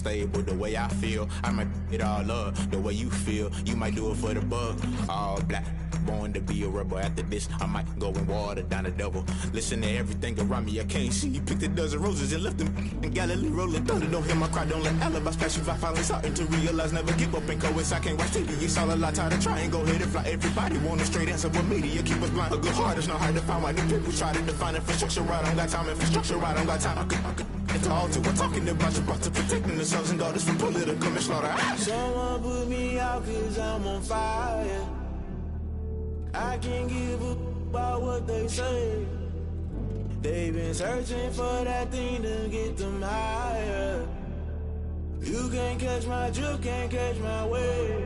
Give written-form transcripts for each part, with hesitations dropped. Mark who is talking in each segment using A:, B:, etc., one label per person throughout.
A: stable the way I feel. I might it all up the way you feel. You might do it for the bug. All black, born to be a rebel. After this, I might go and water down the devil. Listen to everything around me. I can't see. You picked a dozen roses and left them in Galilee rolling thunder. Don't hear my cry. Don't let alibis pass you. I finally starting to realize never give up and coast. I can't watch TV. It's all a lot. Tired of trying. Go ahead and fly. Everybody want a straight answer, but media keep us blind. A good heart is not hard to find. Why the people try to define infrastructure right? I don't got time. Infrastructure right? I don't got time. I could talk to. We're talking about you, about to protecting the sons and daughters from political and slaughter.
B: Someone put me out 'cause I'm on fire. I can't give a about what they say. They've been searching for that thing to get them higher. You can't catch my drift, can't catch my wave.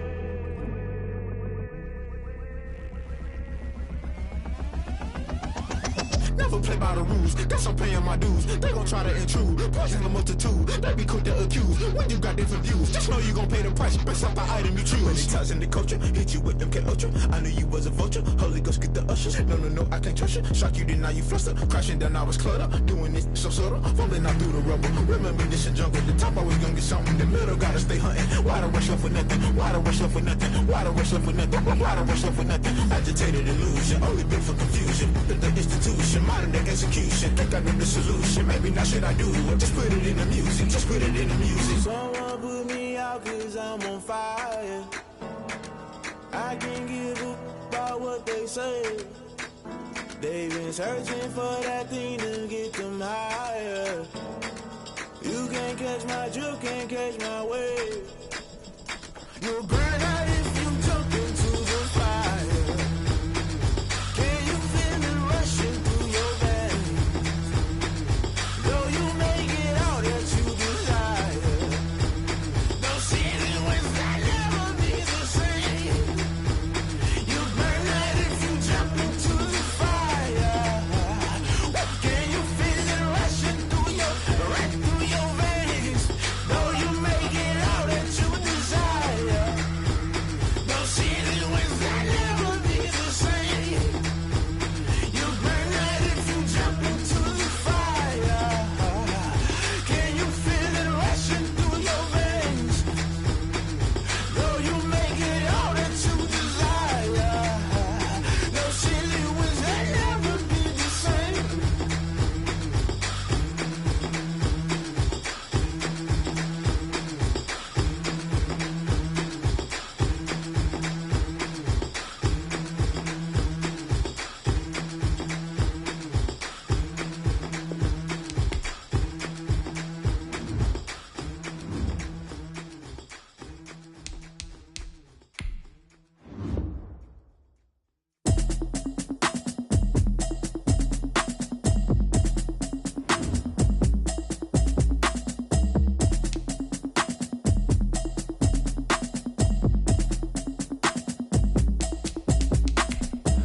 A: Never play by the rules, guess I'm paying my dues. They gon' try to intrude, poison the multitude. They be quick to accuse, when you got different views. Just know you gon' pay the price, based off the item you choose. Many times in the culture, hit you with them K-Ultra. I knew you was a vulture, Holy Ghost get the ushers. No, I can't trust you. Shock you, then now you fluster. Crashing down, I was cluttered. Doing this so subtle, falling out through the rubble. Remember this a jungle, the top always gonna get something. The middle gotta stay hunting. Why the rush left for nothing? Why the rush left for nothing? Why the rush left for nothing? Why the rush left for nothing? Agitated illusion, only been for confusion. The institution, modern day execution. Think I know the solution. Maybe not should I do it? Just put it in the music. Just put it in the music.
B: Someone put me out 'cause I'm on fire. I can't give a about what they say. They've been searching for that thing to get them higher. You can't catch my drift, can't catch my wave. You'll burn out if you jump into the fire. Can you feel it rushing through your veins? Though you make it all that you desire. Those feelings that never be the same. You burn out if you jump into the fire. Can you feel it rushing through your veins? Though you make it all that you desire. Those feelings that never be the same. You burn out if you jump into the fire. Can you feel it rushing through your veins? Though you make it all that you desire. Those feelings that never be the same.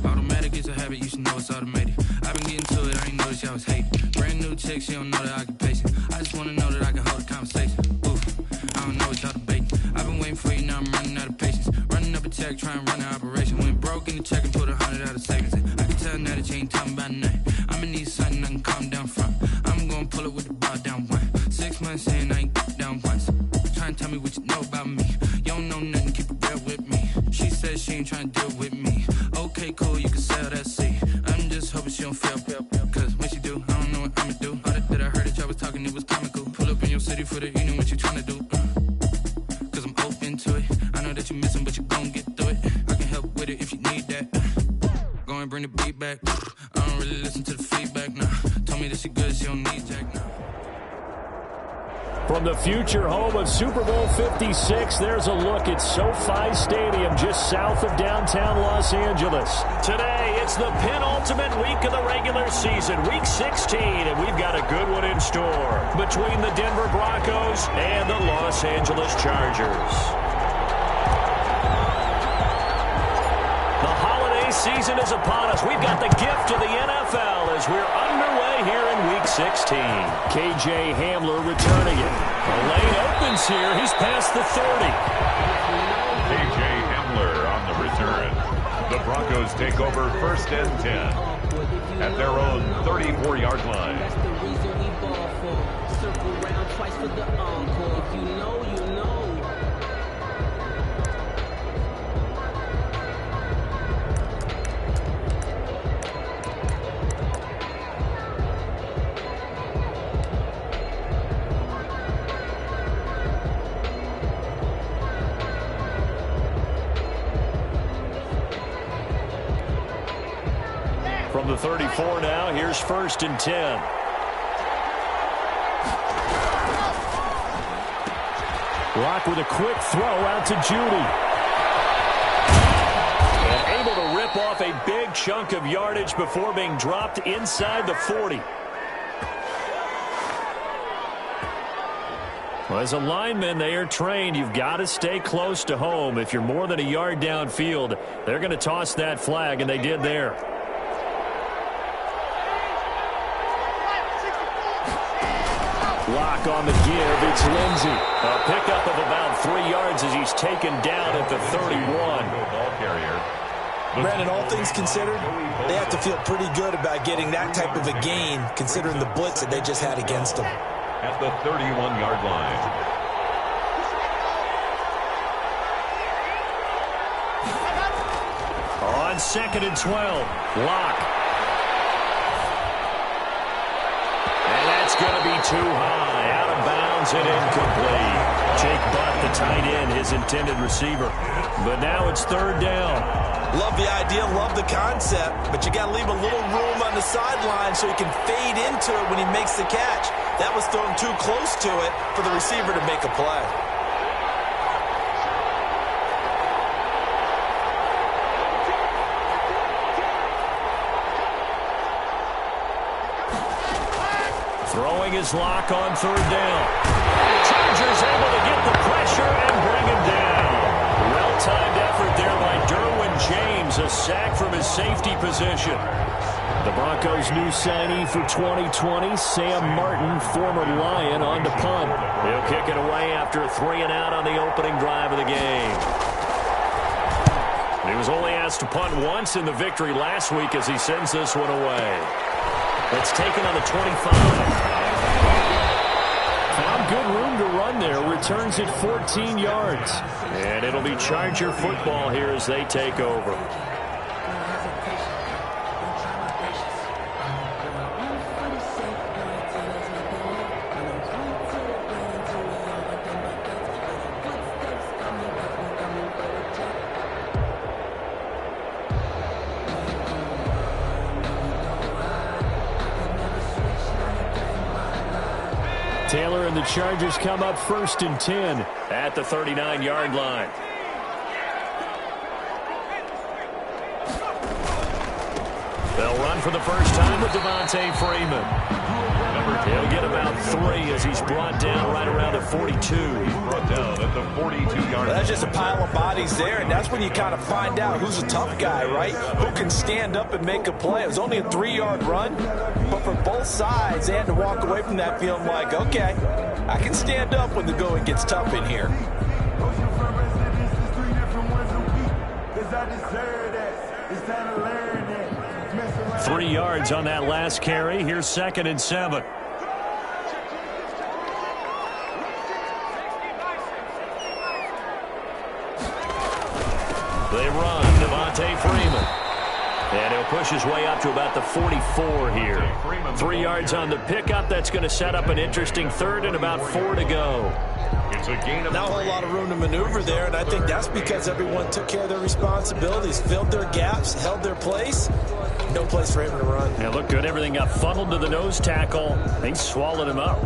C: Automatic is a habit, you should know it's automated. I've been getting to it, I ain't noticed y'all was hating. Brand new chick, she don't know the occupation. I just wanna know that I can hold a conversation. Oof, I don't know what y'all debating. I've been waiting for you, now I'm running out of patience. Running up a check, trying to run an operation. Went broke in the check and put 100 out of savings. I can tell now that you ain't talking about nothing. I'ma need something I can calm down from. I'm gonna pull it with the bar down one. 6 months in, I ain't down once. Trying to tell me what you know about me. You don't know nothing, keep it real with me. She says she ain't trying to deal with me. Okay, cool, you can sell that seat. I'm just hoping she don't fail. Cause when she do, I don't know what I'ma do. All that I heard that y'all was talking, it was comical. Pull up in your city for the evening, what you tryna do? Cause I'm open to it. I know that you missing, but you gon' get through it. I can help with it if you need that. Go and bring the beat back. I don't really listen to the feedback, nah. Told me that she good, she don't need Jack, nah.
D: From the future home of Super Bowl 56, there's a look at SoFi Stadium just south of downtown Los Angeles. Today, it's the penultimate week of the regular season, week 16, and we've got a good one in store between the Denver Broncos and the Los Angeles Chargers. The holiday season is upon us. We've got the gift of the NFL as we're underway here in Week 16. KJ Hamler returning it. The lane opens here. He's past the 30.
E: KJ Hamler on the return. The Broncos take over 1st and 10 at their own 34-yard line.
F: twice for the encore. If you know, you know.
D: From the 34 now, here's 1st and 10. Rock with a quick throw out to Judy. And able to rip off a big chunk of yardage before being dropped inside the 40. Well, as a lineman, they are trained. You've got to stay close to home. If you're more than a yard downfield, they're going to toss that flag, and they did there. Lock on the give. It's Lindsey. A pickup of about 3 yards as he's taken down at the 31.
E: Ball carrier.
G: Brandon, all things considered, they have to feel pretty good about getting that type of a gain, considering the blitz that they just had against them.
E: At the 31-yard line.
D: On 2nd and 12. Lock. And that's going to be too high. Out of bounds and incomplete. Jake Butt, the tight end, his intended receiver. But now it's 3rd down.
G: Love the idea, love the concept, but you got to leave a little room on the sideline so he can fade into it when he makes the catch. That was thrown too close to it for the receiver to make a play.
D: Throwing his Lock on 3rd down. Chargers able to get the pressure and bring him down. Well-timed effort there by Derwin James. A sack from his safety position. The Broncos' new signee for 2020, Sam Martin, former Lion, on to punt. He'll kick it away after a 3-and-out on the opening drive of the game. He was only asked to punt once in the victory last week as he sends this one away. It's taken on the 25. Found good room to run there. Returns it 14 yards. And it'll be Charger football here as they take over. Taylor and the Chargers come up 1st and 10 at the 39-yard line. They'll run for the first time with Devontae Freeman. He'll get about 3 as he's brought down right around the 42.
E: He's brought down at the 42-yard line.
G: That's just a pile of bodies there, and that's when you kind of find out who's a tough guy, right? Who can stand up and make a play. It was only a 3-yard run, but for both sides, they had to walk away from that feeling like, okay, I can stand up when the going gets tough in here.
A: It's
D: 3 yards on that last carry. Here's 2nd and 7. They run. Devontae Freeman. And he'll push his way up to about the 44 here. 3 yards on the pickup. That's going to set up an interesting 3rd and about 4 to go.
E: It's a gain of
G: Not a whole lot of room to maneuver there, and I think that's because everyone took care of their responsibilities, filled their gaps, held their place. No place for him to run.
D: Yeah, looked good. Everything got funneled to the nose tackle. They swallowed him up.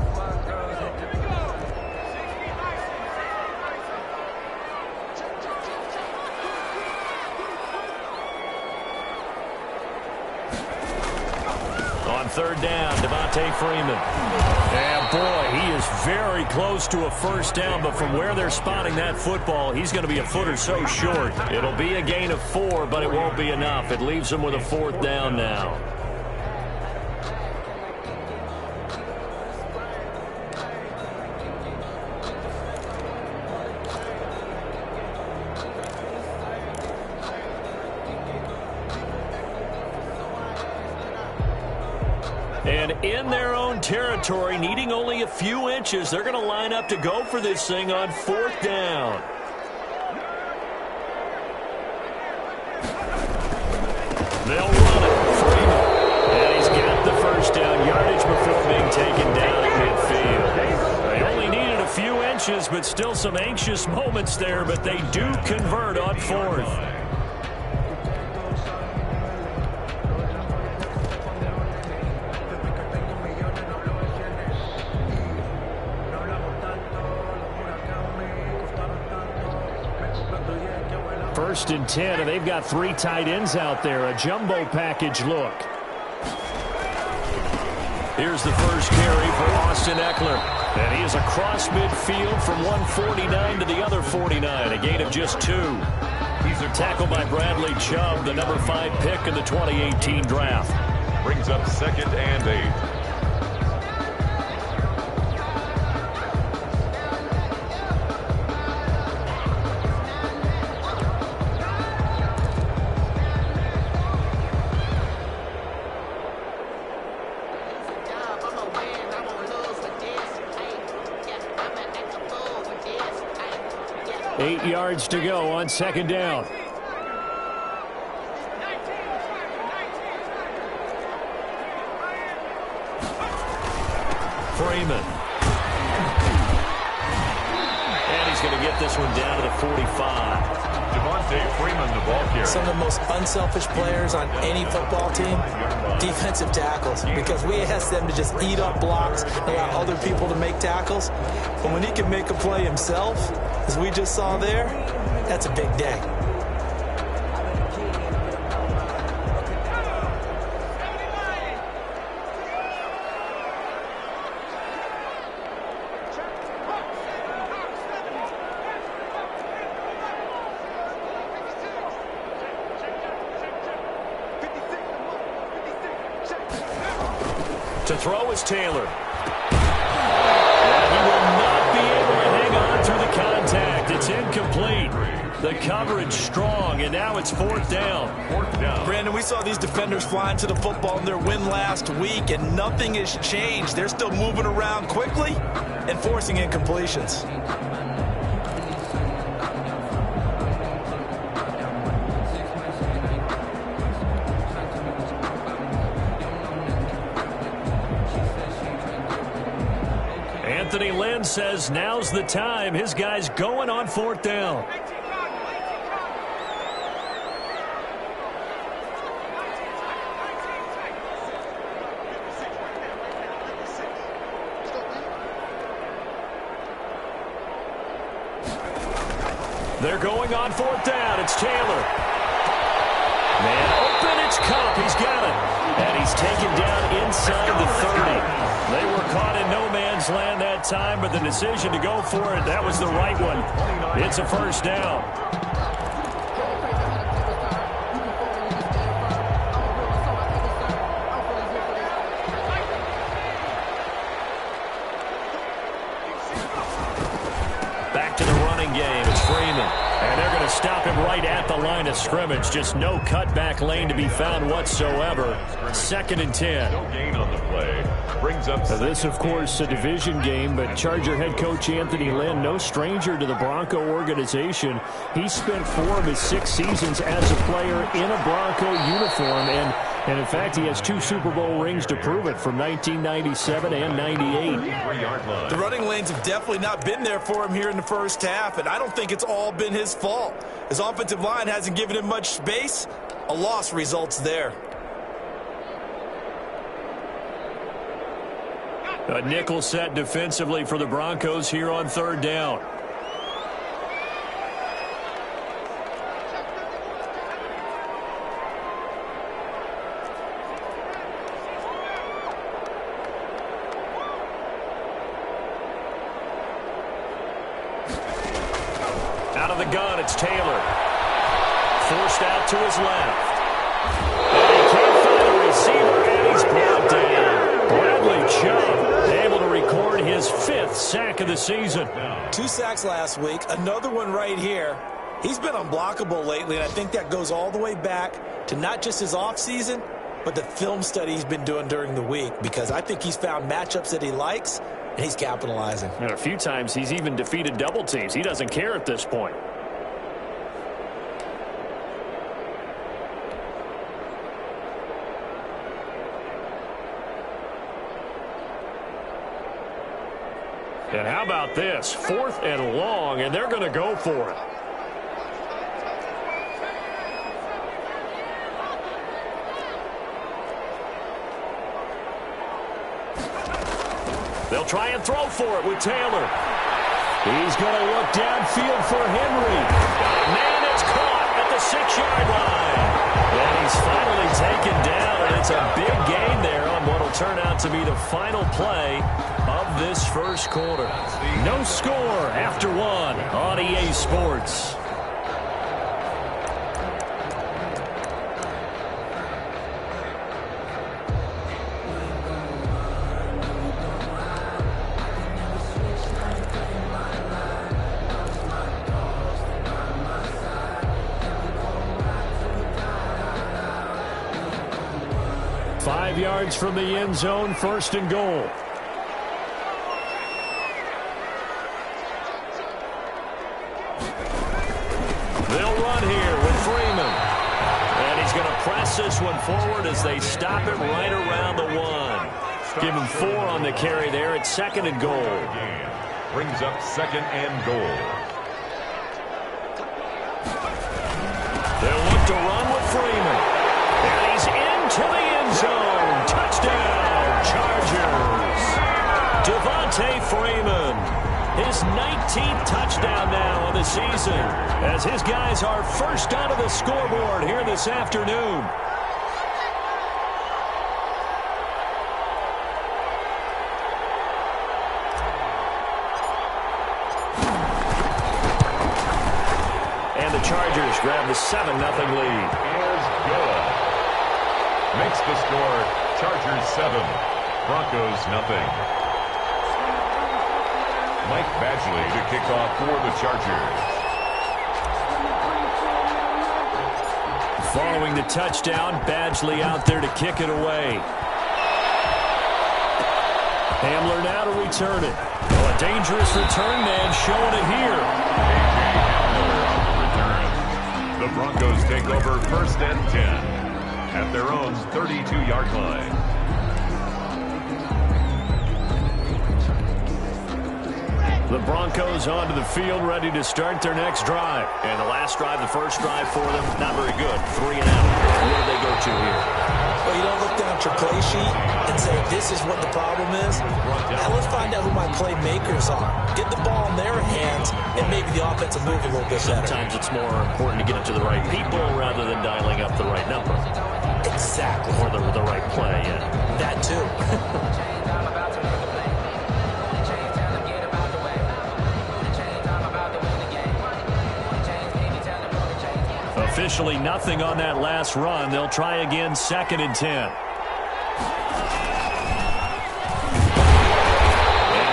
D: On 3rd down, Devontae Freeman. And boy, he is very close to a first down, but from where they're spotting that football, he's going to be a foot or so short. It'll be a gain of 4, but it won't be enough. It leaves him with a 4th down now. And in their own territory, needing only a few inches, they're going to line up to go for this thing on 4th down. They'll run it. Freeman. And he's got the first down yardage before being taken down at midfield. They only needed a few inches, but still some anxious moments there, but they do convert on 4th. First and 10, and they've got 3 tight ends out there. A jumbo package look. Here's the first carry for Austin Eckler. And he is across midfield from 149 to the other 49. A gain of just 2. He's tackled by Bradley Chubb, the number 5 pick in the 2018 draft.
E: Brings up 2nd and 8.
D: Eight yards to go on 2nd down. Freeman. And he's going to get this one down to the 45.
E: Freeman, the ball carrier.
G: Some of the most unselfish players on any football team, defensive tackles, because we ask them to just eat up blocks, allow other people to make tackles. But when he can make a play himself, as we just saw there, that's a big day.
D: To throw is Taylor. And he will not be able to hang on through the contact. It's incomplete. The coverage strong, and now it's 4th down.
E: 4th down.
G: Brandon, we saw these defenders flying to the football in their win last week, and nothing has changed. They're still moving around quickly and forcing incompletions.
D: Anthony Lynn says now's the time. His guy's going on 4th down. They're going on 4th down. It's Taylor. Man open, it's Cup. He's got it. And he's taken down inside the 30. They were caught in no man's land that time, but the decision to go for it, that was the right one. It's a 1st down. Back to the running game. It's Freeman. And they're going to stop him right at the line of scrimmage. Just no cutback lane to be found whatsoever. 2nd and 10.
E: No gain on the play. Brings up
D: this, of course, a division game, but Charger head coach Anthony Lynn, no stranger to the Bronco organization. He spent 4 of his 6 seasons as a player in a Bronco uniform, and in fact, he has 2 Super Bowl rings to prove it from 1997 and 98.
G: The running lanes have definitely not been there for him here in the first half, and I don't think it's all been his fault. His offensive line hasn't given him much space. A loss results there.
D: A nickel set defensively for the Broncos here on 3rd down. Out of the gun, it's Taylor. Forced out to his left. And he can't find a receiver, and he's brought down. Bradley Chubb able to record his 5th sack of the season.
G: 2 sacks last week, another one right here. He's been unblockable lately, and I think that goes all the way back to not just his offseason, but the film study he's been doing during the week, because I think he's found matchups that he likes, and he's capitalizing.
D: And a few times he's even defeated double teams. He doesn't care at this point. And how about this? 4th and long, and they're going to go for it. They'll try and throw for it with Taylor. He's going to look downfield for Henry. Man, it's caught at the 6-yard line. And he's finally taken down, and it's a big gain there on what will turn out to be the final play of this first quarter. No score after 1 on EA Sports. Yards from the end zone, 1st and goal. They'll run here with Freeman. And he's going to press this one forward as they stop it right around the 1. Give him 4 on the carry there at 2nd and goal.
E: Brings up 2nd and goal.
D: They'll look to run with Freeman. And he's into the end zone. Touchdown, Chargers. Devontae Freeman, his 19th touchdown now on the season, as his guys are first onto the scoreboard here this afternoon. And the Chargers grab the 7-0 lead.
E: Is good. Makes the score Chargers 7, Broncos nothing. Mike Badgley to kick off for the Chargers.
D: Following the touchdown, Badgley out there to kick it away. Hamler now to return it. Oh, a dangerous return man showing it here.
E: A.J. Hamler on the return. The Broncos take over 1st and 10. At their own 32-yard line.
D: The Broncos onto the field, ready to start their next drive. And the last drive, the first drive for them, not very good. 3 and out. Where do they go to here?
G: Well, you don't look down at your play sheet and say, this is what the problem is. Now let's find out who my playmakers are. Get the ball in their hands, and maybe the offense will move a little bit better.
D: Sometimes it's more important to get it to the right people rather than dialing up the right number.
G: Exactly.
D: Or the right play, yeah.
G: That too.
D: Officially nothing on that last run. They'll try again, 2nd and 10. And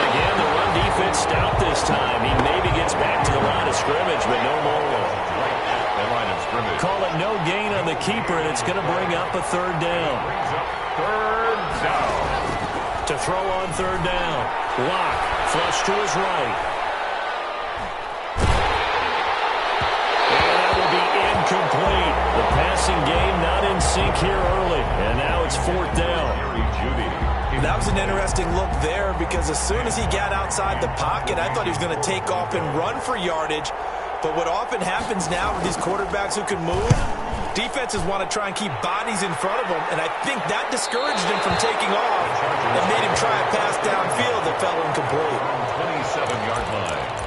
D: again, the run defense stout this time. He maybe gets back to the line of scrimmage, but no more.
E: Right at the line of scrimmage.
D: Call it no gain on the keeper, and it's going to bring up a 3rd down.
E: Brings up 3rd down.
D: To throw on 3rd down. Lock, flush to his right. Complete. The passing game not in sync here early. And now it's 4th down.
G: That was an interesting look there, because as soon as he got outside the pocket, I thought he was going to take off and run for yardage. But what often happens now with these quarterbacks who can move, defenses want to try and keep bodies in front of them. And I think that discouraged him from taking off and made him try a pass downfield that fell incomplete.
E: 27-yard line.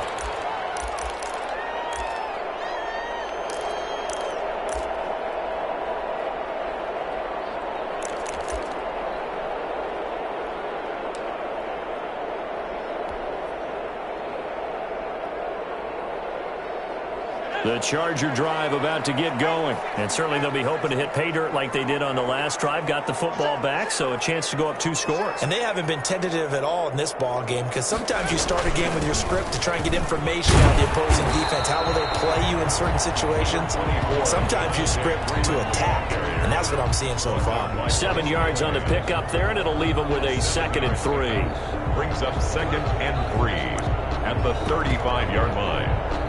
D: The Charger drive about to get going. And certainly they'll be hoping to hit pay dirt like they did on the last drive. Got the football back, so a chance to go up 2 scores.
G: And they haven't been tentative at all in this ball game, because sometimes you start a game with your script to try and get information on the opposing defense. How will they play you in certain situations? Sometimes you script to attack, and that's what I'm seeing so far.
D: 7 yards on the pickup there, and it'll leave them with a 2nd and 3.
E: Brings up 2nd and 3 at the 35-yard line.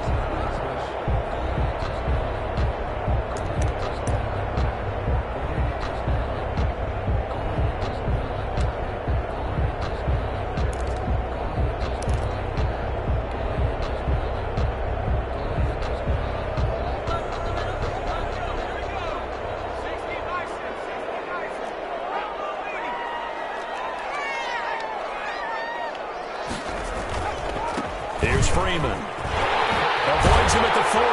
D: Here's Freeman. Avoids him at the 40.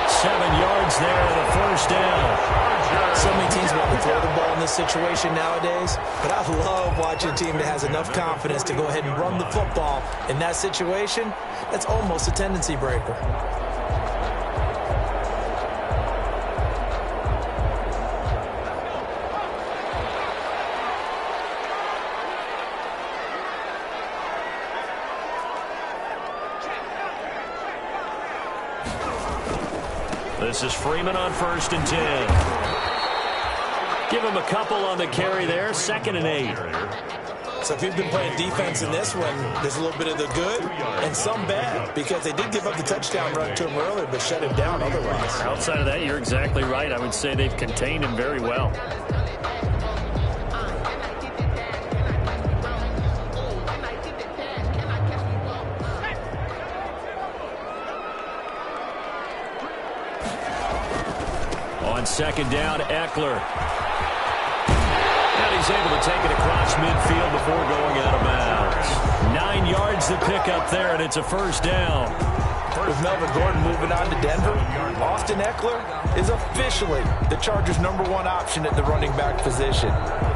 D: 7 yards there and a first down.
G: So many teams want to throw the ball in this situation nowadays, but I love watching a team that has enough confidence to go ahead and run the football. In that situation, that's almost a tendency breaker.
D: This is Freeman on 1st and 10. Give him a couple on the carry there. 2nd and 8.
G: So if you've been playing defense in this one, there's a little bit of the good and some bad, because they did give up the touchdown run to him earlier, but shut him down otherwise.
D: Outside of that, you're exactly right. I would say they've contained him very well. On 2nd down, Eckler. And he's able to take it across midfield before going out of bounds. 9 yards to pick up there, and it's a first down.
G: With Melvin Gordon moving on to Denver, Austin Eckler is officially the Chargers' #1 option at the running back position.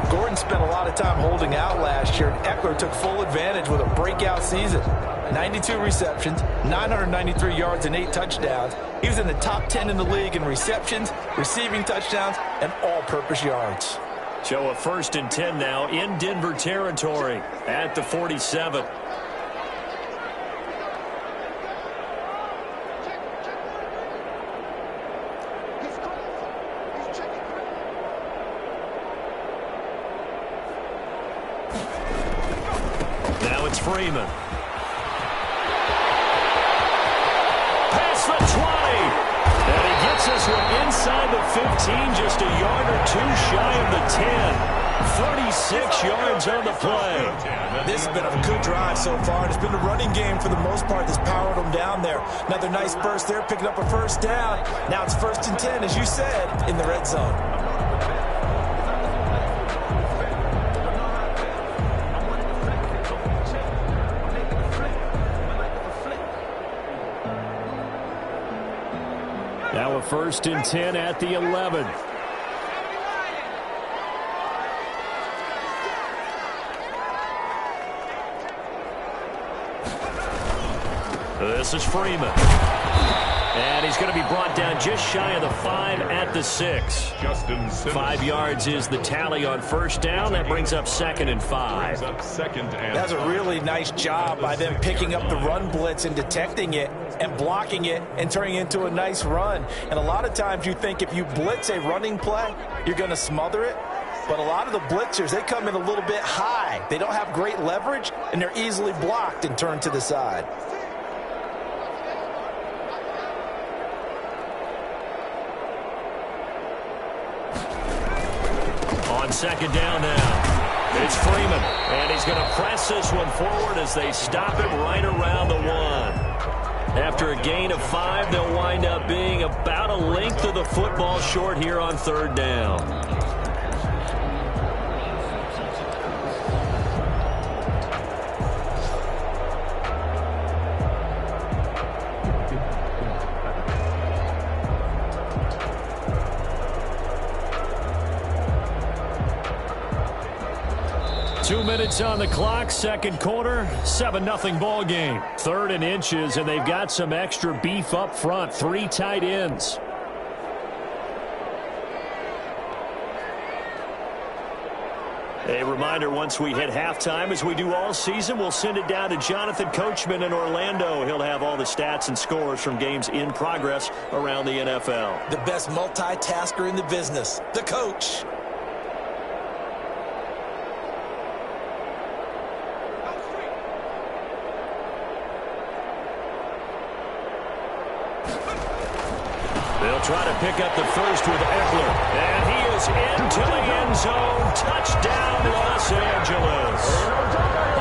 G: Gordon spent a lot of time holding out last year, and Eckler took full advantage with a breakout season. 92 receptions, 993 yards, and 8 touchdowns. He was in the top 10 in the league in receptions, receiving touchdowns, and all-purpose yards.
D: So a 1st and 10 now in Denver territory at the 47. Now it's Freeman. Past the 20. And he gets this one inside the 15, just a yard or 2 shy of the 10. 36 yards on the play.
G: This has been a good drive so far. It's been a running game for the most part that's powered them down there. Another nice burst there, picking up a first down. Now it's 1st and 10, as you said, in the red zone.
D: Now a 1st and 10 at the 11. This is Freeman. And he's going to be brought down just shy of the 5 at the 6. 5 yards is the tally on 1st down. That brings up 2nd and 5.
G: That's a really nice job by them picking up the run blitz and detecting it and blocking it and turning it into a nice run. And a lot of times you think if you blitz a running play, you're going to smother it. But a lot of the blitzers, they come in a little bit high. They don't have great leverage, and they're easily blocked and turned to the side.
D: On 2nd down now, it's Freeman, and he's going to press this one forward as they stop him right around the 1. After a gain of 5, they'll wind up being about a length of the football short here on 3rd down. 2 minutes on the clock, second quarter, 7-0 ball game. 3rd and inches, and they've got some extra beef up front. 3 tight ends. A reminder, once we hit halftime, as we do all season, we'll send it down to Jonathan Coachman in Orlando. He'll have all the stats and scores from games in progress around the NFL.
G: The best multitasker in the business, the coach.
D: They'll try to pick up the first with Eckler. And he is into the end zone. Touchdown, Los Angeles.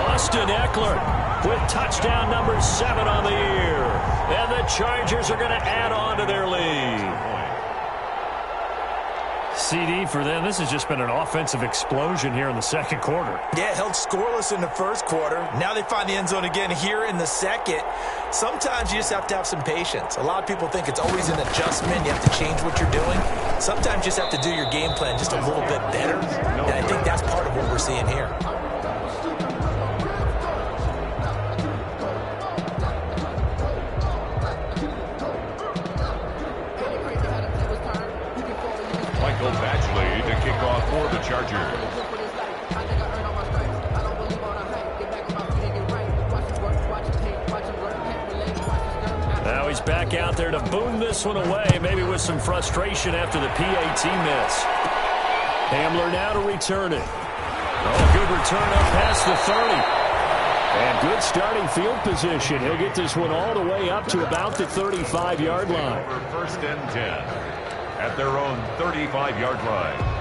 D: Austin Eckler with touchdown number 7 on the year. And the Chargers are going to add on to their lead. CD for them. This has just been an offensive explosion here in the second quarter.
G: Yeah, held scoreless in the first quarter. Now they find the end zone again here in the second. Sometimes you just have to have some patience. A lot of people think it's always an adjustment. You have to change what you're doing. Sometimes you just have to do your game plan just a little bit better. And I think that's part of what we're seeing here.
E: Michael Badgley to kick off for the Chargers.
D: Now he's back out there to boom this one away, maybe with some frustration after the PAT miss. Hamler now to return it. Oh, good return up past the 30. And good starting field position. He'll get this one all the way up to about the 35-yard line.
E: For 1st and 10. At their own 35-yard line.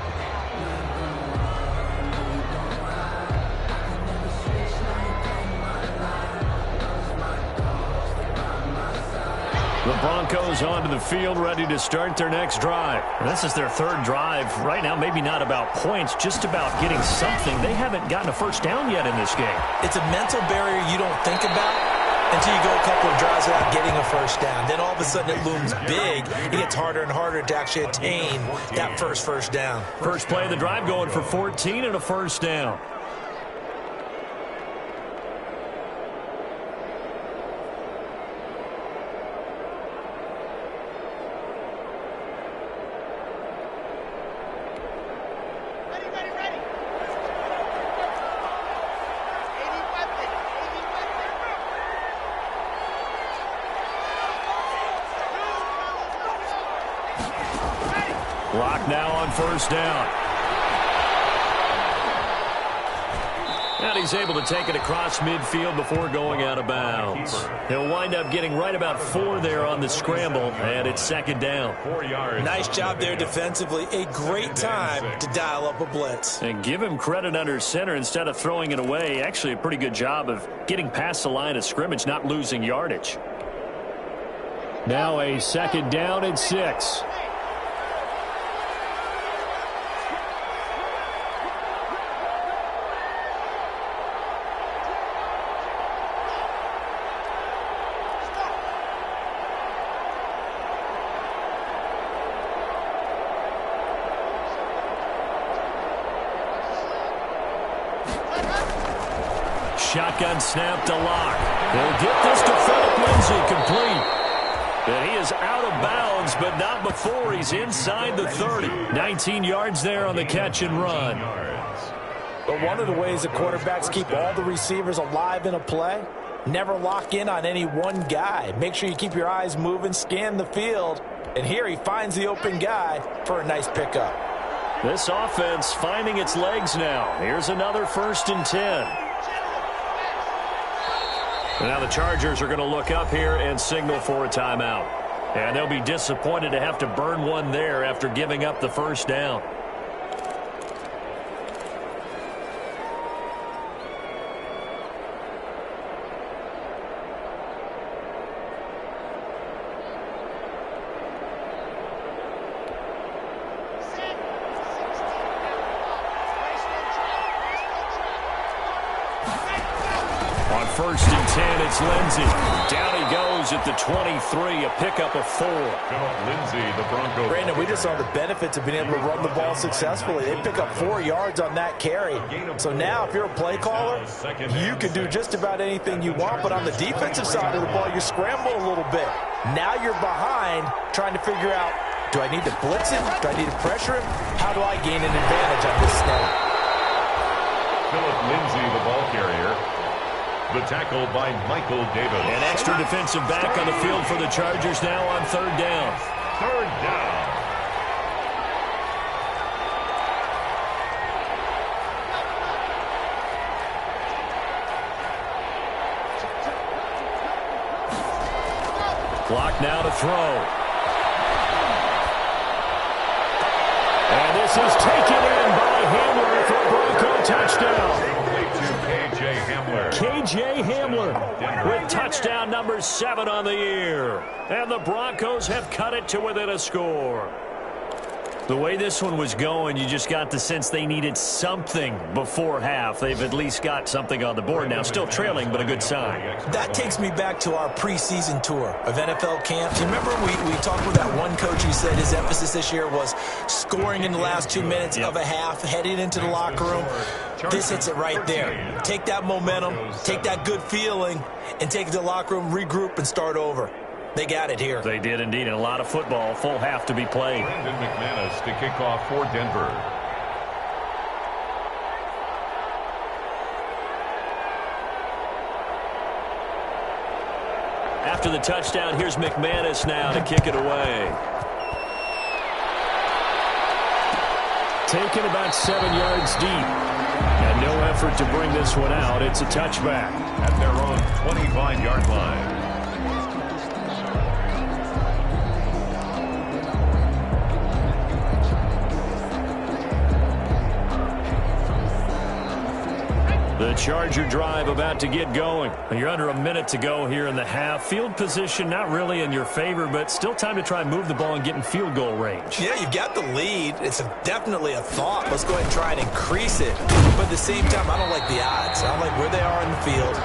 D: The Broncos onto the field, ready to start their next drive. And this is their 3rd drive. Right now, maybe not about points, just about getting something. They haven't gotten a first down yet in this game.
G: It's a mental barrier you don't think about until you go a couple of drives without getting a first down. Then all of a sudden it looms big. It gets harder and harder to actually attain that first down.
D: First play of the drive going for 14 and a first down. Clock now on first down. And he's able to take it across midfield before going out of bounds. He'll wind up getting right about 4 there on the scramble, and it's 2nd down.
E: 4 yards.
G: Nice job there defensively. A great time to dial up a blitz.
D: And give him credit under center instead of throwing it away. Actually, a pretty good job of getting past the line of scrimmage, not losing yardage. Now a 2nd down and 6. Shotgun snap to Lock. They'll get this to Philip Lindsay complete. And he is out of bounds, but not before he's inside the 30. 19 yards there on the catch and run.
G: But one of the ways the quarterbacks keep all the receivers alive in a play, never lock in on any one guy. Make sure you keep your eyes moving, scan the field. And here he finds the open guy for a nice pickup.
D: This offense finding its legs now. Here's another 1st and 10. Now the Chargers are going to look up here and signal for a timeout. And they'll be disappointed to have to burn one there after giving up the first down. On 1st and 10, it's Lindsay. Down he goes Chargers at the 23, a pickup of 4.
E: Philip Lindsay, the Broncos.
G: Brandon, we just saw the benefits of being able to run the ball successfully. They pick up 4 yards on that carry. So now if you're a play caller, you can do just about anything you want, but on the defensive side of the ball, you scramble a little bit. Now you're behind trying to figure out, do I need to blitz him? Do I need to pressure him? How do I gain an advantage on this snap?
E: Philip Lindsay, the ball carrier. The tackle by Michael Davis.
D: An extra defensive back on the field for the Chargers now on 3rd down.
E: 3rd down.
D: Clock now to throw. And this is taken in by Hamler for a Bronco touchdown.
E: K.J. Hamler.
D: K.J. Hamler with touchdown number 7 on the year. And the Broncos have cut it to within a score. The way this one was going, you just got the sense they needed something before half. They've at least got something on the board now. Still trailing, but a good sign.
G: That takes me back to our preseason tour of NFL camps. You remember we talked with that one coach who said his emphasis this year was scoring in the last 2 minutes of a half, heading into the locker room. This hits it right there. Take that momentum, take that good feeling, and take it to the locker room, regroup, and start over. They got it here.
D: They did indeed, and a lot of football, full half to be played.
E: Brandon McManus to kick off for Denver.
D: After the touchdown, here's McManus now to kick it away. Taken about 7 yards deep. And no effort to bring this one out. It's a touchback.
E: At their own 25-yard line.
D: The Charger drive about to get going. You're under a minute to go here in the half. Field position not really in your favor, but still time to try and move the ball and get in field goal range.
G: Yeah, you've got the lead. It's definitely a thought. Let's go ahead and try and increase it. But at the same time, I don't like the odds. I don't like where they are in the field.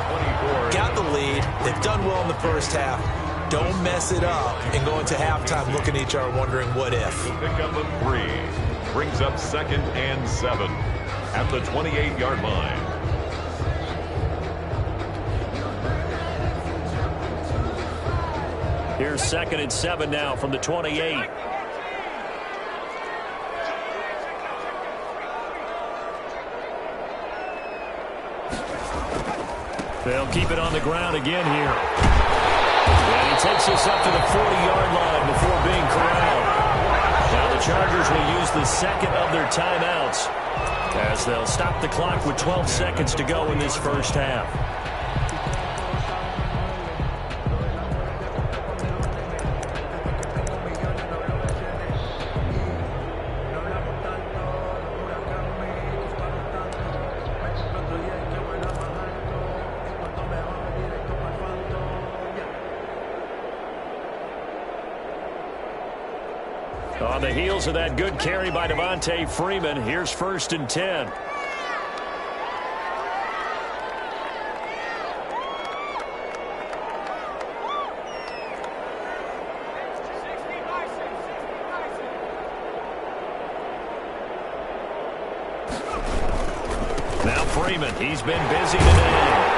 G: Got the lead. They've done well in the first half. Don't mess it up and go into halftime looking at each other wondering what if.
E: Pick up a 3. Brings up 2nd and 7 at the 28-yard line.
D: Here's 2nd and 7 now from the 28. They'll keep it on the ground again here. And he takes us up to the 40-yard line before being corralled. Now the Chargers will use the second of their timeouts as they'll stop the clock with 12 seconds to go in this first half. On the heels of that good carry by Devontae Freeman, here's 1st and 10. Now Freeman, he's been busy today.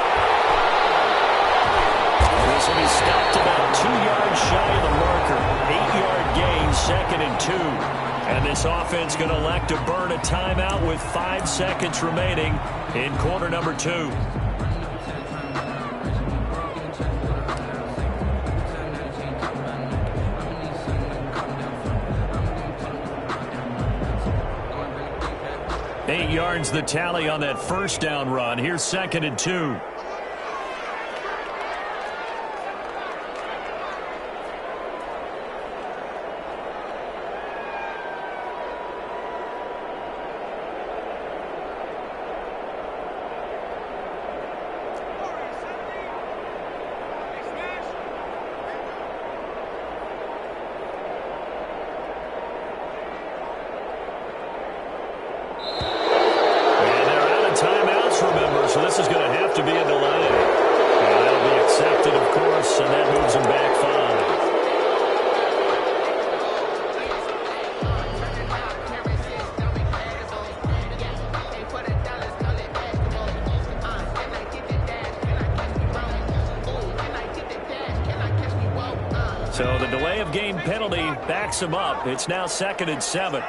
D: This will be stopped about 2 yards shy of the marker. 8-yard gain, 2nd and 2. And this offense going to elect to burn a timeout with 5 seconds remaining in quarter number 2. Eight yards the tally on that first down run. Here's 2nd and 2. So this is going to have to be a So the delay of game penalty backs him up. It's now 2nd and 7.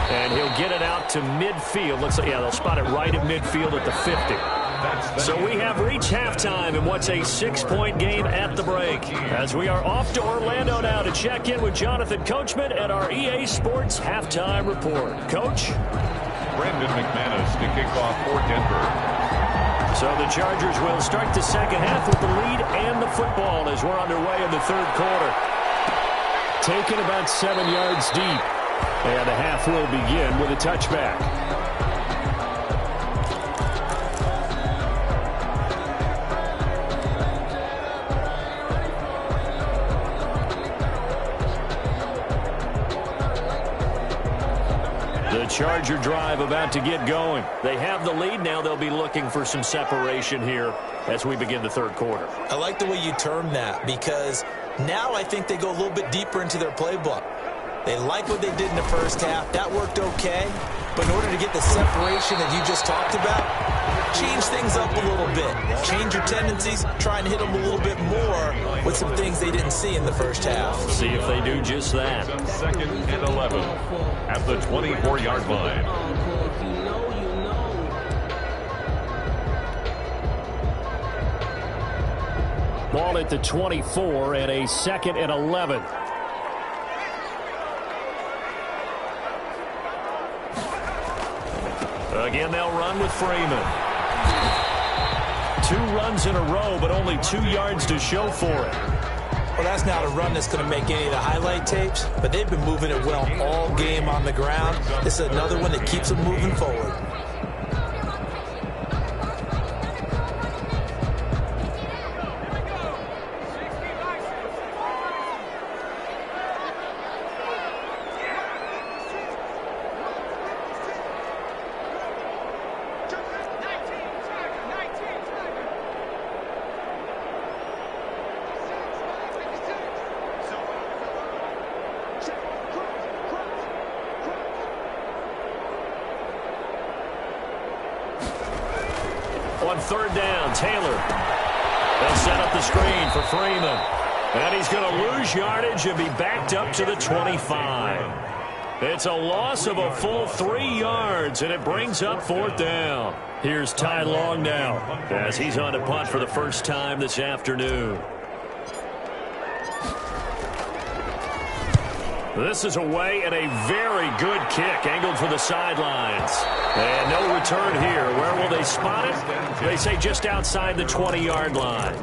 D: And he'll get it out to midfield. Looks like, yeah, they'll spot it right at midfield at the 50. So we have reached halftime in what's a 6-point game at the break. As we are off to Orlando now to check in with Jonathan Coachman and our EA Sports Halftime Report. Coach?
E: Brandon McManus to kick off for Denver.
D: So the Chargers will start the second half with the lead and the football as we're underway in the third quarter. Taken about 7 yards deep. And the half will begin with a touchback. The Charger drive about to get going. They have the lead. Now they'll be looking for some separation here as we begin the third quarter.
G: I like the way you term that, because now I think they go a little bit deeper into their playbook. They like what they did in the first half. That worked okay. But in order to get the separation that you just talked about, change things up a little bit. Change your tendencies. Try and hit them a little bit more with some things they didn't see in the first half.
D: See if they do just that.
E: 2nd and 11 at the 24-yard line.
D: Ball at the 24 and a 2nd and 11. Again, they'll run with Freeman. 2 runs in a row, but only 2 yards to show for it.
G: Well, that's not a run that's going to make any of the highlight tapes, but they've been moving it well all game on the ground. This is another one that keeps them moving forward.
D: On 3rd down, Taylor. They'll set up the screen for Freeman. And he's going to lose yardage and be backed up to the 25. It's a loss of a full 3 yards, and it brings up 4th down. Here's Ty Long now as he's on to punt for the first time this afternoon. This is away and a very good kick angled for the sidelines. And no return here. Where will they spot it? They say just outside the 20-yard line.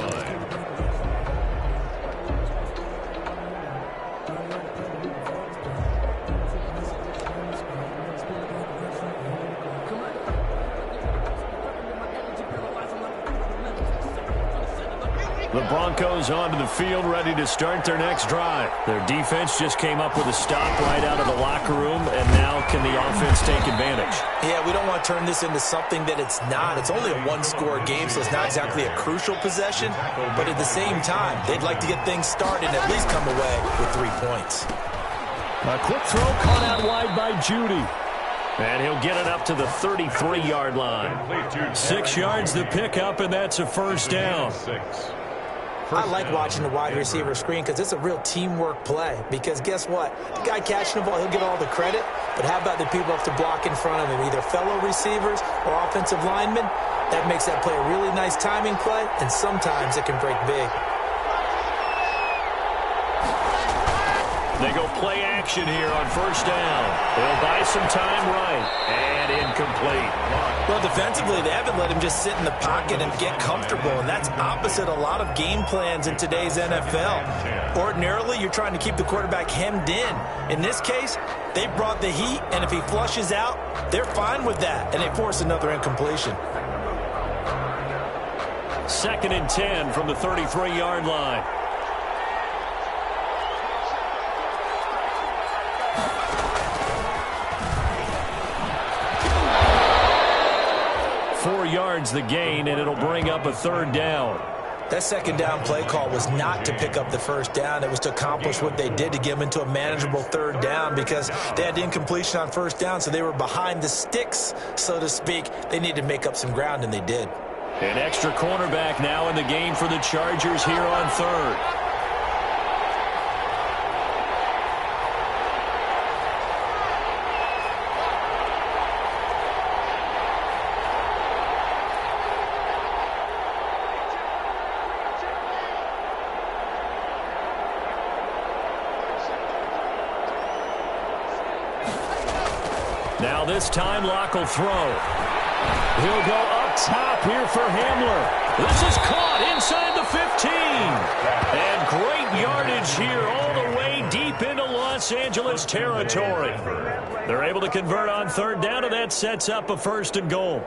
D: The Broncos onto the field, ready to start their next drive. Their defense just came up with a stop right out of the locker room, and now can the offense take advantage?
G: Yeah, we don't want to turn this into something that it's not. It's only a one-score game, so it's not exactly a crucial possession. But at the same time, they'd like to get things started and at least come away with 3 points.
D: A quick throw caught out wide by Judy. And he'll get it up to the 33-yard line. 6 yards the pickup, and that's a first down.
G: I like watching the wide receiver screen because it's a real teamwork play. Because guess what? The guy catching the ball, he'll get all the credit. But how about the people up to block in front of him, either fellow receivers or offensive linemen? That makes that play a really nice timing play, and sometimes it can break big.
D: They go play action here on first down. They'll buy some time right. And incomplete.
G: Well, defensively, they haven't let him just sit in the pocket and get comfortable, and that's opposite a lot of game plans in today's NFL. Ordinarily, you're trying to keep the quarterback hemmed in. In this case, they brought the heat, and if he flushes out, they're fine with that, and they force another incompletion.
D: 2nd and 10 from the 33-yard line. yards the gain, and it'll bring up a 3rd down.
G: That second down play call was not to pick up the first down. It was to accomplish what they did, to get them into a manageable third down, because they had incompletion on first down, so they were behind the sticks, so to speak. They needed to make up some ground, and they did.
D: An extra cornerback now in the game for the Chargers here on third. Now this time Locke will throw. He'll go up top here for Hamler. This is caught inside the 15. And great yardage here all the way deep into Los Angeles territory. They're able to convert on third down, and that sets up a 1st and goal.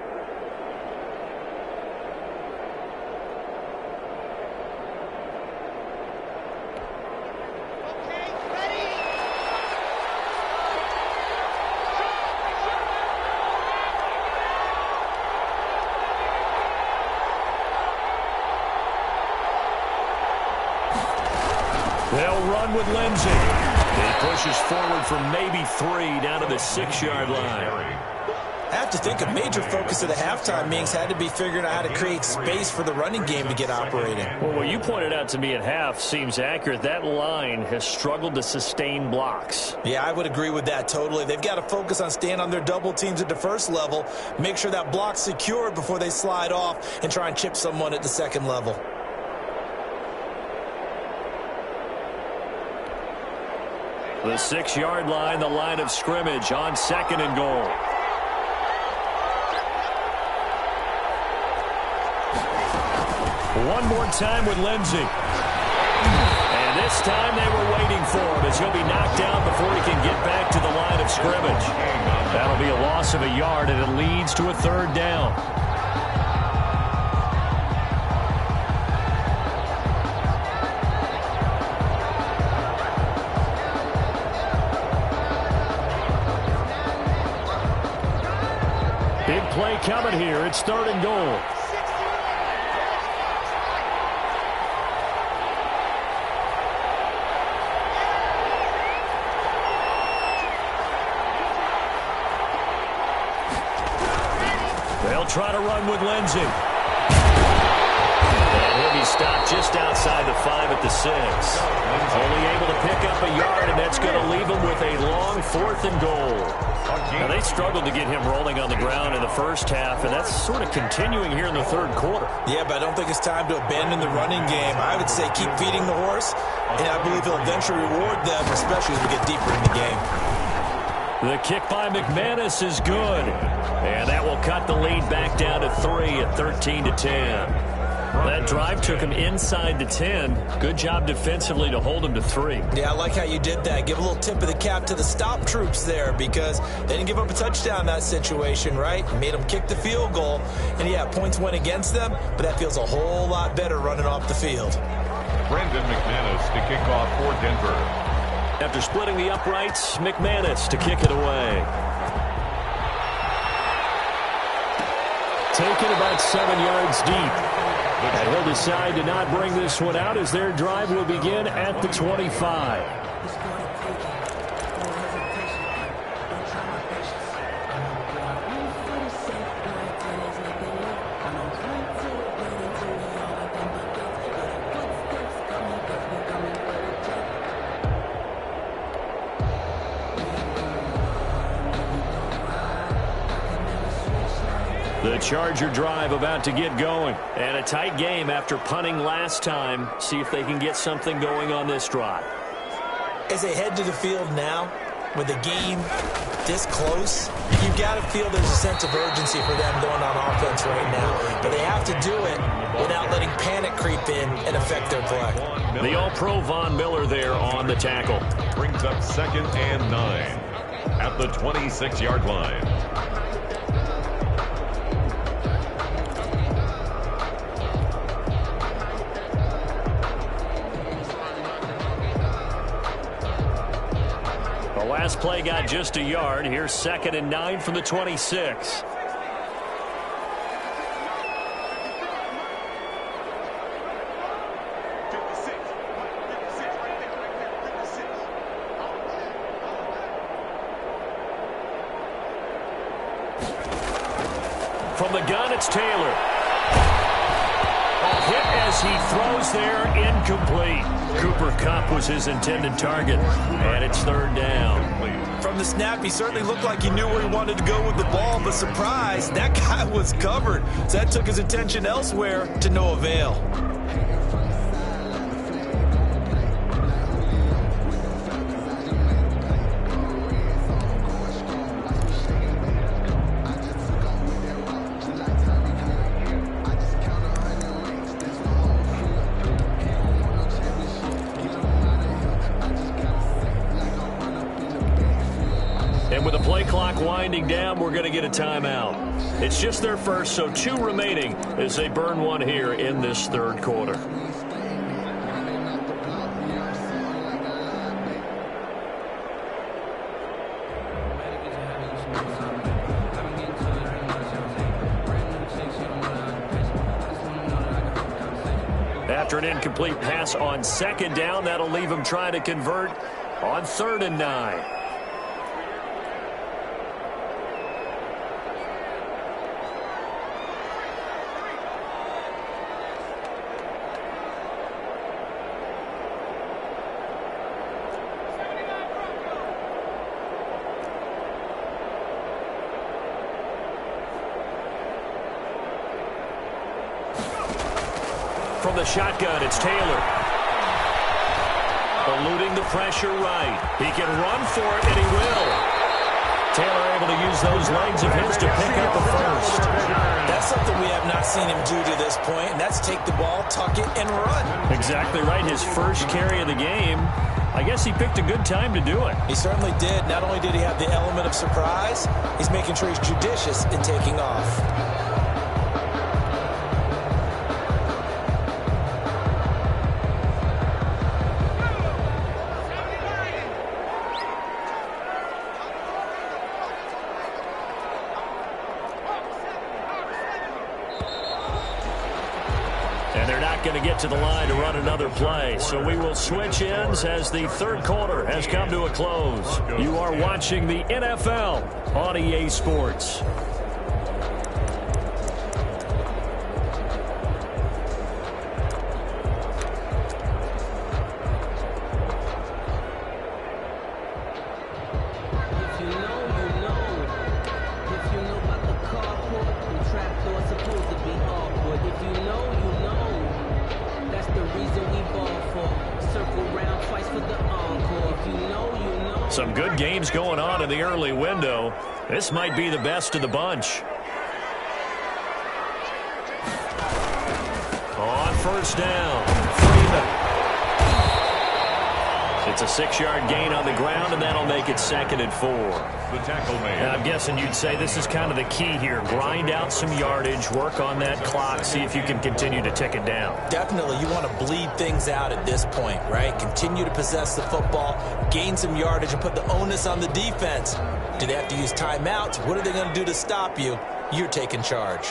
D: They'll run with Lindsey. He pushes forward from maybe 3 down to the 6-yard line.
G: I have to think a major focus of the halftime meetings had to be figuring out how to create space for the running game to get operating.
D: Well, what you pointed out to me at half seems accurate. That line has struggled to sustain blocks.
G: Yeah, I would agree with that totally. They've got to focus on staying on their double teams at the first level, make sure that block's secured before they slide off and try and chip someone at the second level.
D: The 6-yard line, the line of scrimmage on 2nd and goal. One more time with Lindsey. And this time they were waiting for him as he'll be knocked down before he can get back to the line of scrimmage. That'll be a loss of a yard, and it leads to a 3rd down. Big play coming here. It's 3rd and goal. They'll try to run with Lindsey. And he'll be stopped just outside the 5 at the 6. Only able to pick up a yard, and that's going to leave him with a long 4th and goal. Now, they struggled to get him rolling on the ground in the first half, and that's sort of continuing here in the 3rd quarter.
G: Yeah, but I don't think it's time to abandon the running game. I would say keep feeding the horse, and I believe he'll eventually reward them, especially as we get deeper in the game.
D: The kick by McManus is good, and that will cut the lead back down to 3 at 13-10. That drive took him inside the 10. Good job defensively to hold him to 3.
G: Yeah, I like how you did that. Give a little tip of the cap to the stop troops there, because they didn't give up a touchdown in that situation, right? Made them kick the field goal. And, yeah, points went against them, but that feels a whole lot better running off the field.
E: Brendan McManus to kick off for Denver.
D: After splitting the uprights, McManus to kick it away. Taken about 7 yards deep. And he'll decide to not bring this one out as their drive will begin at the 25. The Charger drive about to get going. And a tight game after punting last time. See if they can get something going on this drive.
G: As they head to the field now, with the game this close, you've got to feel there's a sense of urgency for them going on offense right now. But they have to do it without letting panic creep in and affect their play.
D: The All-Pro Von Miller there on the tackle.
E: Brings up 2nd and 9 at the 26-yard line.
D: Last play got just a yard. Here's 2nd and 9 from the 26. From the gun, it's Taylor. A hit as he throws there, incomplete. Cooper Kupp was his intended target, and it's third down.
G: From the snap, he certainly looked like he knew where he wanted to go with the ball, but surprise, that guy was covered. So that took his attention elsewhere to no avail.
D: And with the play clock winding down, we're going to get a timeout. It's just their first, so 2 remaining as they burn one here in this third quarter. After an incomplete pass on second down, that'll leave him trying to convert on 3rd and 9. From the shotgun, it's Taylor. Eluding the pressure right. He can run for it, and he will. Taylor able to use those legs of his to pick up a first.
G: That's something we have not seen him do to this point, and that's take the ball, tuck it, and run.
D: Exactly right. His first carry of the game. I guess he picked a good time to do it.
G: He certainly did. Not only did he have the element of surprise, he's making sure he's judicious in taking off.
D: Going to get to the line to run another play. So we will switch ends as the third quarter has come to a close. You are watching the NFL on EA Sports. Some good games going on in the early window. This might be the best of the bunch. On first down, Freeman. It's a 6-yard gain on the ground, and that'll make it 2nd and 4.
E: The tackle made.
D: And I'm guessing you'd say this is kind of the key here. Grind out some yardage, work on that clock, see if you can continue to tick it down.
G: Definitely. You want to bleed things out at this point, right? Continue to possess the football, gain some yardage, and put the onus on the defense. Do they have to use timeouts? What are they going to do to stop you? You're taking charge.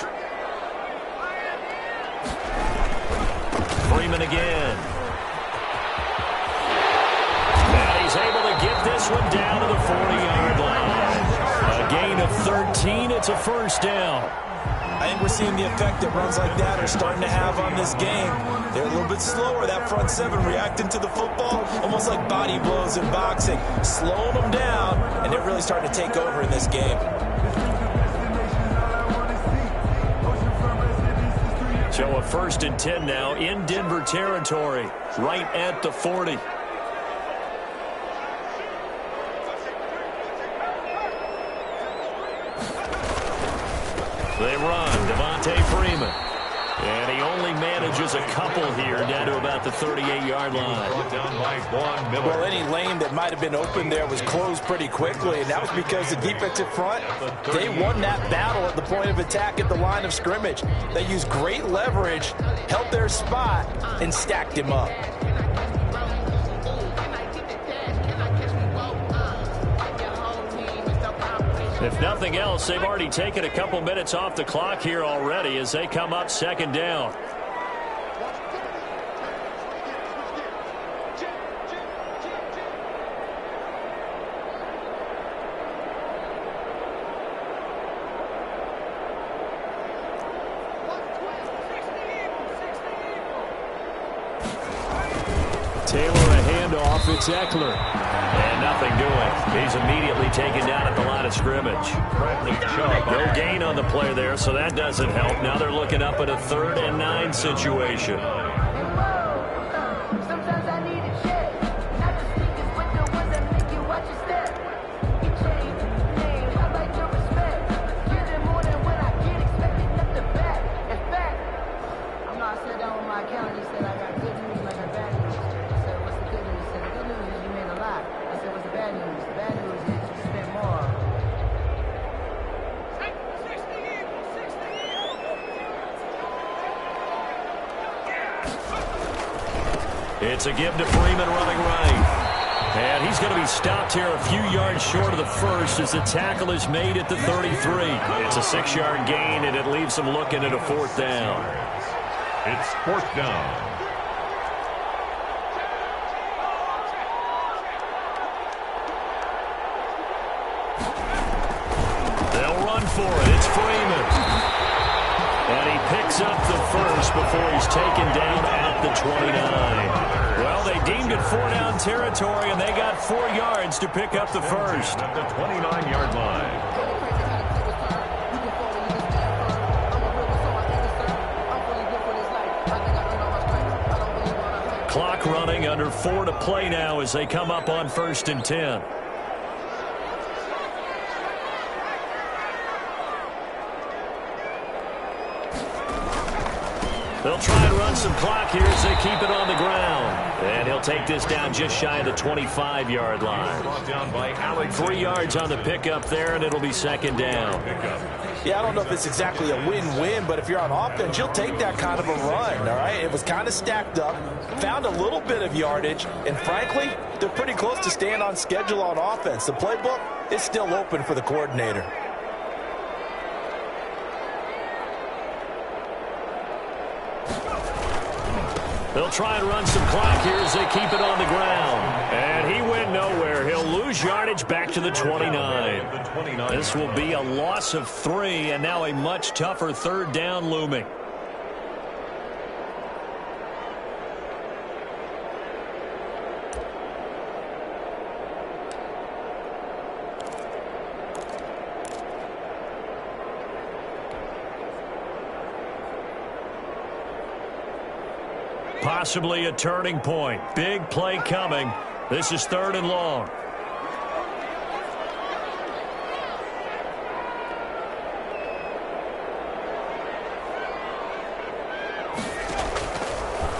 D: Freeman again. He's able to get this one down to the 40-yard line. A gain of 13. It's a first down.
G: I think we're seeing the effect that runs like that are starting to have on this game. They're a little bit slower, that front seven, reacting to the football, almost like body blows in boxing, slowing them down, and they're really starting to take over in this game.
D: So a 1st and 10 now in Denver territory, right at the 40. They run, Devontae Freeman. And he only manages a couple here down to about the 38-yard line.
G: Well, any lane that might have been open there was closed pretty quickly, and that was because the defensive front, they won that battle at the point of attack at the line of scrimmage. They used great leverage, held their spot, and stacked him up.
D: If nothing else, they've already taken a couple minutes off the clock here already as they come up 2nd down. It's Eckler. And nothing doing. He's immediately taken down at the line of scrimmage. No gain on the play there, so that doesn't help. Now they're looking up at a 3rd and 9 situation. It's a give to Freeman running right. And he's going to be stopped here a few yards short of the first as the tackle is made at the 33. It's a 6-yard gain, and it leaves them looking at a 4th down.
E: It's 4th down.
D: They'll run for it. It's Freeman. And he picks up the first before he's taken down at the 29. Well, they deemed it 4-down territory, and they got 4 yards to pick up the first.
E: At the 29-yard line.
D: Clock running, under 4 to play now as they come up on 1st and 10. They'll try and run some clock here as they keep it on the ground. And he'll take this down just shy of the 25-yard line. 3 yards on the pickup there, and it'll be 2nd down.
G: Yeah, I don't know if it's exactly a win-win, but if you're on offense, you'll take that kind of a run, all right? It was kind of stacked up, found a little bit of yardage, and frankly, they're pretty close to staying on schedule on offense. The playbook is still open for the coordinator.
D: They'll try and run some clock here as they keep it on the ground. And he went nowhere. He'll lose yardage back to the 29. This will be a loss of 3, and now a much tougher 3rd down looming. Possibly a turning point. Big play coming. This is 3rd and long.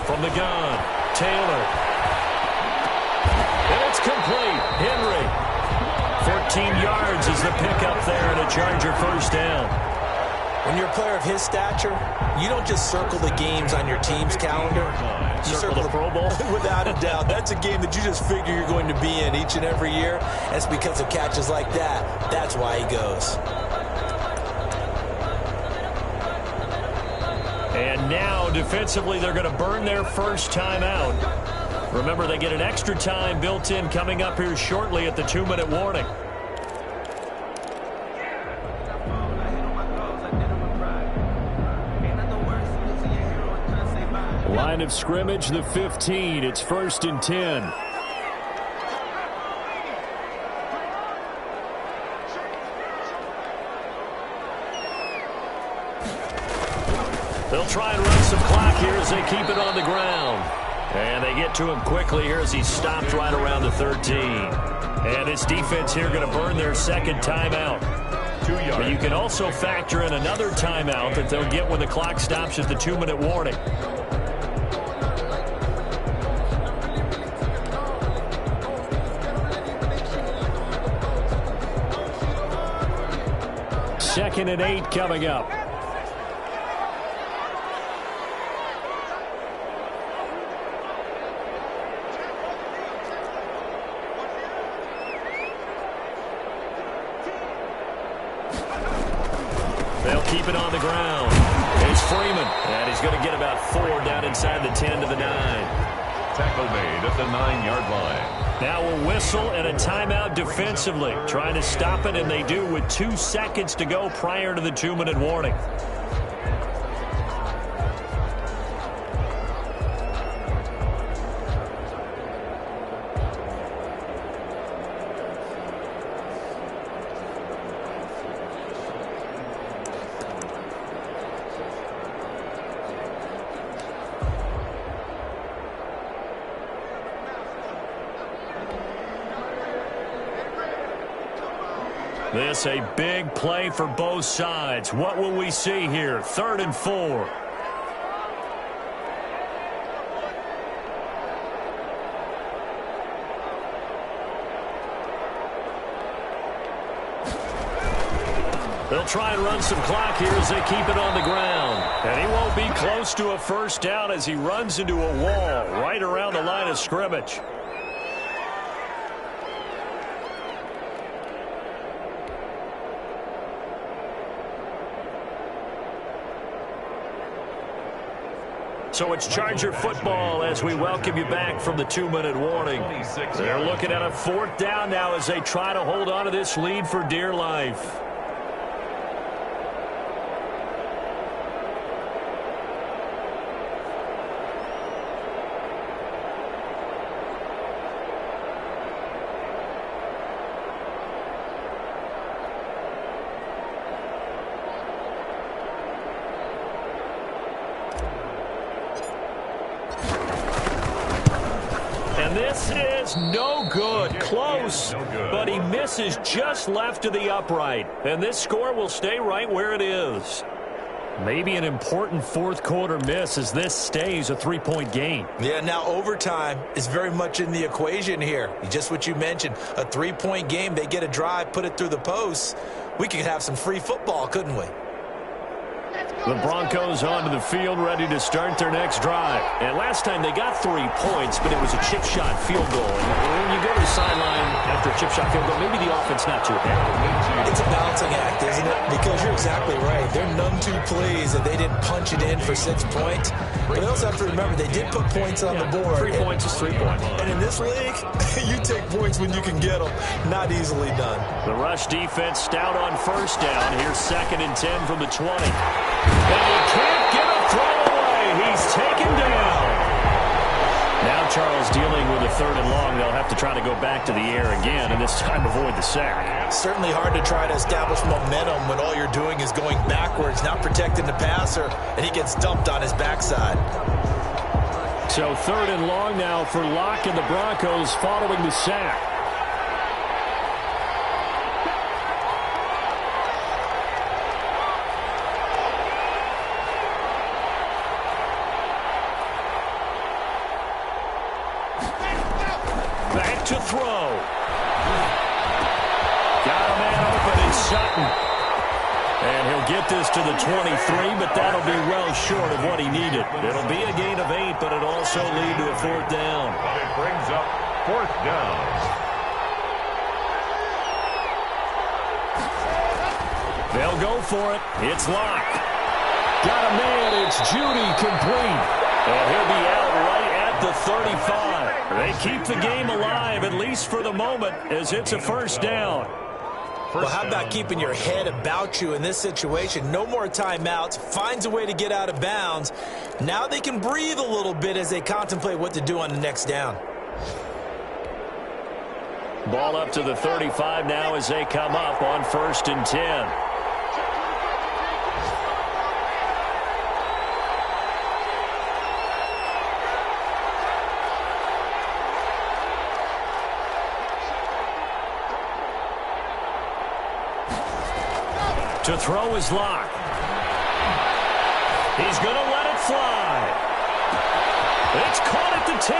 D: From the gun, Taylor. And it's complete. Henry. 14 yards is the pickup there, and a Charger 1st down.
G: When you're a player of his stature, you don't just circle the games on your team's calendar. You circle the Pro Bowl. Without a doubt. That's a game that you just figure you're going to be in each and every year. And it's because of catches like that. That's why he goes.
D: And now, defensively, they're going to burn their first time out. Remember, they get an extra time built in coming up here shortly at the 2-minute warning. Line of scrimmage, the 15. It's 1st and 10. They'll try and run some clock here as they keep it on the ground. And they get to him quickly here as he's stopped right around the 13. And this defense here going to burn their 2nd timeout.
E: 2 yards.
D: But you can also factor in another timeout that they'll get when the clock stops at the 2-minute warning. Second and 8 coming up. They'll keep it on the ground. It's Freeman, and he's going to get about 4 down inside the 10 to the 9.
E: Tackle made at the 9-yard line.
D: Now a whistle and a timeout defensively. Trying to stop it, and they do with 2 seconds to go prior to the 2-minute warning. this a big play for both sides. What will we see here? 3rd and 4. They'll try and run some clock here as they keep it on the ground. And he won't be close to a first down as he runs into a wall right around the line of scrimmage. So it's Charger football as we welcome you back from the 2-minute warning. They're looking at a 4th down now as they try to hold on to this lead for dear life. And this is no good. Close, but he misses just left of the upright. And this score will stay right where it is. Maybe an important 4th quarter miss as this stays a 3-point game.
G: Yeah, now overtime is very much in the equation here. Just what you mentioned, a 3-point game. They get a drive, put it through the posts. We could have some free football, couldn't we?
D: The Broncos onto the field, ready to start their next drive. And last time they got 3 points, but it was a chip shot field goal. And when you go to the sideline after a chip shot field goal, maybe the offense not too happy.
G: It's a balancing act, isn't it? Because you're exactly right. They're none too pleased that they didn't punch it in for 6 points. But they also have to remember they did put points on the board.
D: 3 points is 3 points.
G: And in this league, you take points when you can get them. Not easily done.
D: The rush defense stout on 1st down. Here's 2nd and 10 from the 20. And he can't get a throw away. He's taken down. Now Charles dealing with a 3rd and long. They'll have to try to go back to the air again, and this time avoid the sack.
G: Certainly hard to try to establish momentum when all you're doing is going backwards, not protecting the passer, and he gets dumped on his backside.
D: So 3rd and long now for Locke and the Broncos following the sack. Back to throw. Got a man open in Sutton. And he'll get this to the 23, but that'll be well short of what he needed. It'll be a gain of 8, but it'll also lead to a 4th down.
E: But it brings up 4th down.
D: They'll go for it. It's Locke. Got a man. It's Judy complete. And he'll be out right at the 35. They keep the game alive, at least for the moment, as it's a 1st down.
G: Well, how about keeping your head about you in this situation? No more timeouts. Finds a way to get out of bounds. Now they can breathe a little bit as they contemplate what to do on the next down.
D: Ball up to the 35 now as they come up on 1st and 10. To throw is Locke. He's going to let it fly. It's caught at the 10.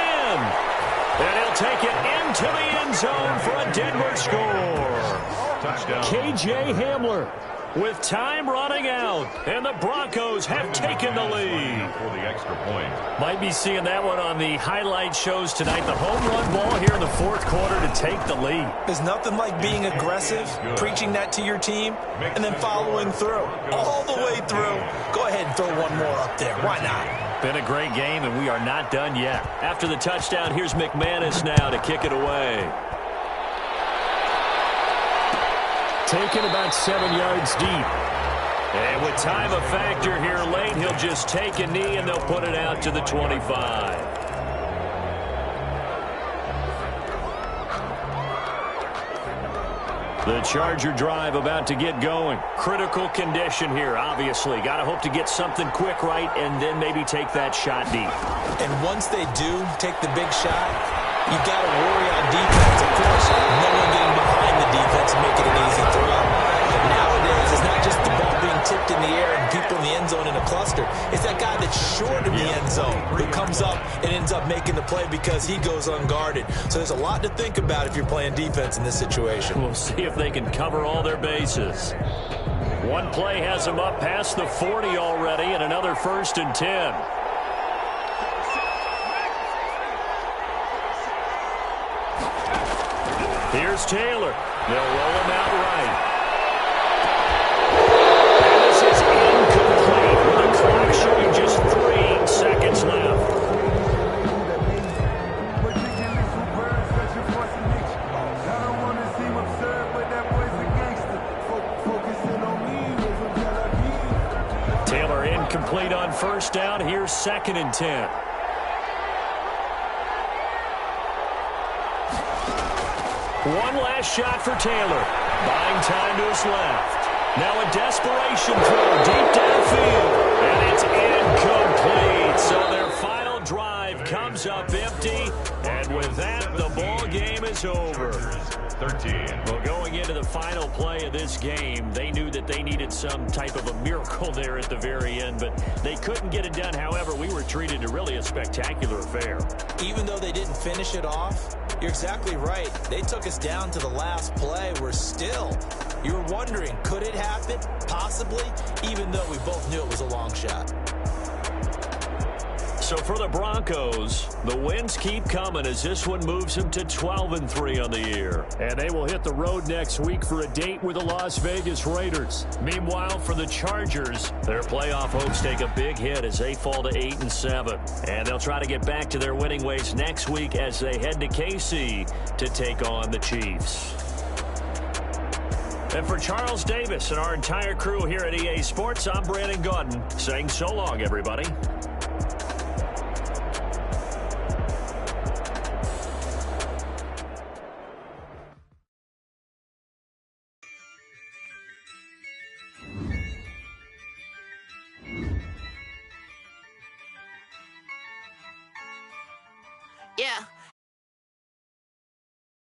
D: And he'll take it into the end zone for a Denver score.
E: Touchdown.
D: KJ Hamler with time running out. And the Broncos have taken the lead.
E: For the extra point.
D: Might be seeing that one on the highlight shows tonight. The home run ball here in the 4th quarter to take the lead.
G: There's nothing like being aggressive, preaching that to your team, and then following through. All the way through. Go ahead and throw one more up there. Why not?
D: Been a great game, and we are not done yet. After the touchdown, here's McManus now to kick it away. Taken about 7 yards deep. And with time a factor here late, he'll just take a knee, and they'll put it out to the 25. The Charger drive about to get going. Critical condition here, obviously. Got to hope to get something quick right and then maybe take that shot deep.
G: And once they do take the big shot, you got to worry on defense. Of course, no one getting behind the defense and making an easy throw. comes up and ends up making the play because he goes unguarded. So there's a lot to think about if you're playing defense in this situation.
D: We'll see if they can cover all their bases. One play has them up past the 40 already, and another 1st and 10. Here's Taylor. They'll roll him out right. And this is incomplete with the clock showing just 3 seconds left. Taylor incomplete on 1st down. Here's 2nd and 10. One last shot for Taylor. Buying time to his left. Now a desperation throw deep downfield. And it's incomplete. So their final drive comes up empty. And with that, the ball game is over.
E: 13.
D: Well, going into the final play of this game, they knew that they needed some type of a miracle there at the very end, but they couldn't get it done. However, we were treated to really a spectacular affair.
G: Even though they didn't finish it off, you're exactly right. They took us down to the last play. You were wondering, could it happen? Possibly, even though we both knew it was a long shot.
D: So for the Broncos, the wins keep coming as this one moves them to 12-3 on the year. And they will hit the road next week for a date with the Las Vegas Raiders. Meanwhile, for the Chargers, their playoff hopes take a big hit as they fall to 8-7. And they'll try to get back to their winning ways next week as they head to KC to take on the Chiefs. And for Charles Davis and our entire crew here at EA Sports, I'm Brandon Gaudin saying so long, everybody.
H: Yeah.